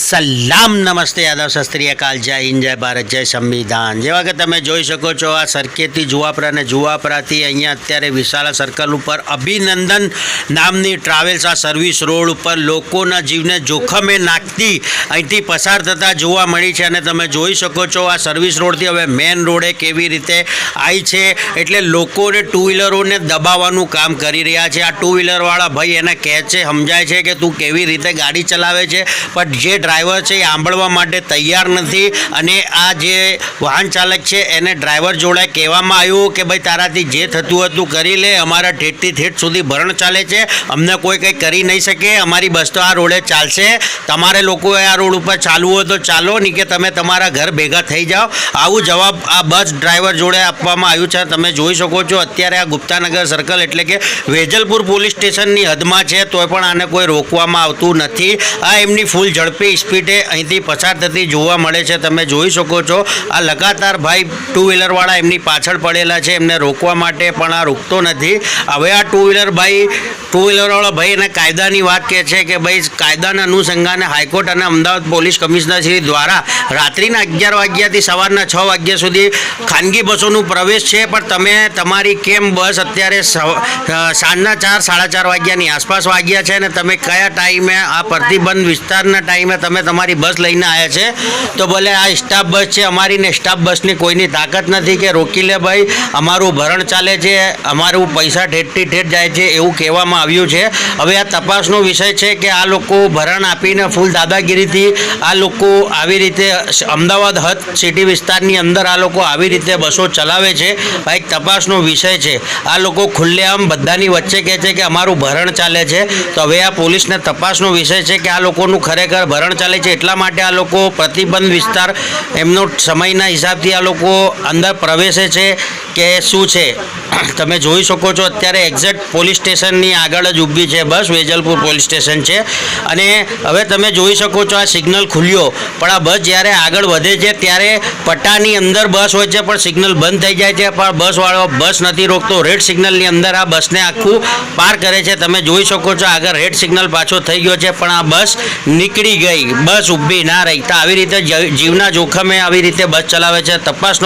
સલામ નમસ્તે આદાબ શાસ્ત્રીય કાલ જય હિન્દ જય ભારત જય સંવિધાન। જેવા કે તમે જોઈ શકો છો આ સરખેજથી જુવાપરા અને જુવાપરાથી અહીંયા અત્યારે વિશાલા સર્કલ ઉપર અભિનંદન નામની ટ્રાવેલ્સ આ સર્વિસ રોડ ઉપર લોકોના જીવને જોખમે નાખતી અહીંથી પસાર થતા જોવા મળી છે। અને તમે જોઈ શકો છો આ સર્વિસ રોડથી હવે મેન રોડે કેવી રીતે આવી છે, એટલે લોકોને ટુ વ્હીલરોને દબાવવાનું કામ કરી રહ્યા છે। આ ટુ વ્હીલરવાળા ભાઈ એને કહે છે, સમજાય છે કે તું કેવી રીતે ગાડી ચલાવે છે, પણ જે ડ્રાઈવર છે એ સાંભળવા માટે તૈયાર નથી। અને આ જે વાહન ચાલક છે એને ડ્રાઈવર જોડે કહેવામાં આવ્યું કે ભાઈ તારાથી જે થતું હતું કરી લે, અમારા ઠેઠથી ઠેઠ સુધી ભરણ ચાલે છે, અમને કોઈ કંઈ કરી નહીં શકે, અમારી બસ તો આ રોડે ચાલશે, તમારે લોકોએ આ રોડ ઉપર ચાલવું હોય તો ચાલો, નહીં કે તમે તમારા ઘર ભેગા થઈ જાઓ। આવું જવાબ આ બસ ડ્રાઈવર જોડે આપવામાં આવ્યું છે। તમે જોઈ શકો છો અત્યારે આ ગુપ્તાનગર સર્કલ એટલે કે વેજલપુર પોલીસ સ્ટેશનની હદમાં છે, તોય પણ આને કોઈ રોકવામાં આવતું નથી। આ એમની ફૂલ ઝડપી સ્પીડે અહીંથી પસાર થતી જોવા મળે છે। તમે જોઈ શકો છો આ લગાતાર ભાઈ ટુ વ્હીલરવાળા એમની પાછળ પડેલા છે એમને રોકવા માટે, પણ આ રોકતો નથી। હવે આ ટુ વ્હીલરવાળા ભાઈ એને કાયદાની વાત કહે છે કે ભાઈ કાયદાના અનુસંધાને હાઈકોર્ટ અને અમદાવાદ પોલીસ કમિશનરશ્રી દ્વારા રાત્રિના 11 વાગ્યાથી સવારના 6 વાગ્યા સુધી ખાનગી બસોનું પ્રવેશ છે, પણ તમે તમારી કેમ બસ અત્યારે સાંજના 4 સાડા 4 વાગ્યાની આસપાસ વાગ્યા છે અને તમે કયા ટાઈમે આ પ્રતિબંધ વિસ્તારના ટાઈમે તમે તમારી બસ લઈને આવ્યા છે? તો ભલે આ સ્ટાફ બસ છે અમારી ને સ્ટાફ બસની કોઈની તાકાત નથી કે રોકી લે ભાઈ, અમારું ભરણ ચાલે છે, અમારું પૈસા ઠેઠથી ઠેઠ જાય છે એવું કહેવામાં આવ્યું છે। હવે આ તપાસનો વિષય છે કે આ લોકો ભરણ આપીને ફૂલ દાદાગીરીથી આ લોકો આવી રીતે અમદાવાદ હદ સિટી વિસ્તારની અંદર આ લોકો આવી રીતે બસો ચલાવે છે, ભાઈ તપાસનો વિષય છે। આ લોકો ખુલ્લેઆમ બધાની વચ્ચે કહે છે કે અમારું ભરણ ચાલે છે, તો હવે આ પોલીસને તપાસનો વિષય છે કે આ લોકોનું ખરેખર ભરણ ચાલે છે એટલા માટે આ લોકો પ્રતિબંધ વિસ્તાર એમનો સમયના હિસાબથી આ લોકો અંદર પ્રવેશે છે કે શું છે? તમે જોઈ શકો છો અત્યારે એક્ઝેક્ટ પોલીસ સ્ટેશનની આગળ જ ઊભી છે બસ, વેજલપુર પોલીસ સ્ટેશન છે। અને હવે તમે જોઈ શકો છો આ સિગ્નલ ખુલ્યો, પણ આ બસ જ્યારે આગળ વધે છે ત્યારે પટ્ટાની અંદર બસ હોય છે પણ સિગ્નલ બંધ થઈ જાય છે, પણ બસવાળો બસ નથી રોકતો, રેડ સિગ્નલની અંદર આ બસને આખું પાર કરે છે। તમે જોઈ શકો છો આગળ રેડ સિગ્નલ પાછો થઈ ગયો છે પણ આ બસ નીકળી ગઈ, બસ ઊભી ના રહી। તો આવી રીતે જીવના જોખમે આવી રીતે બસ ચલાવે છે। તપાસનો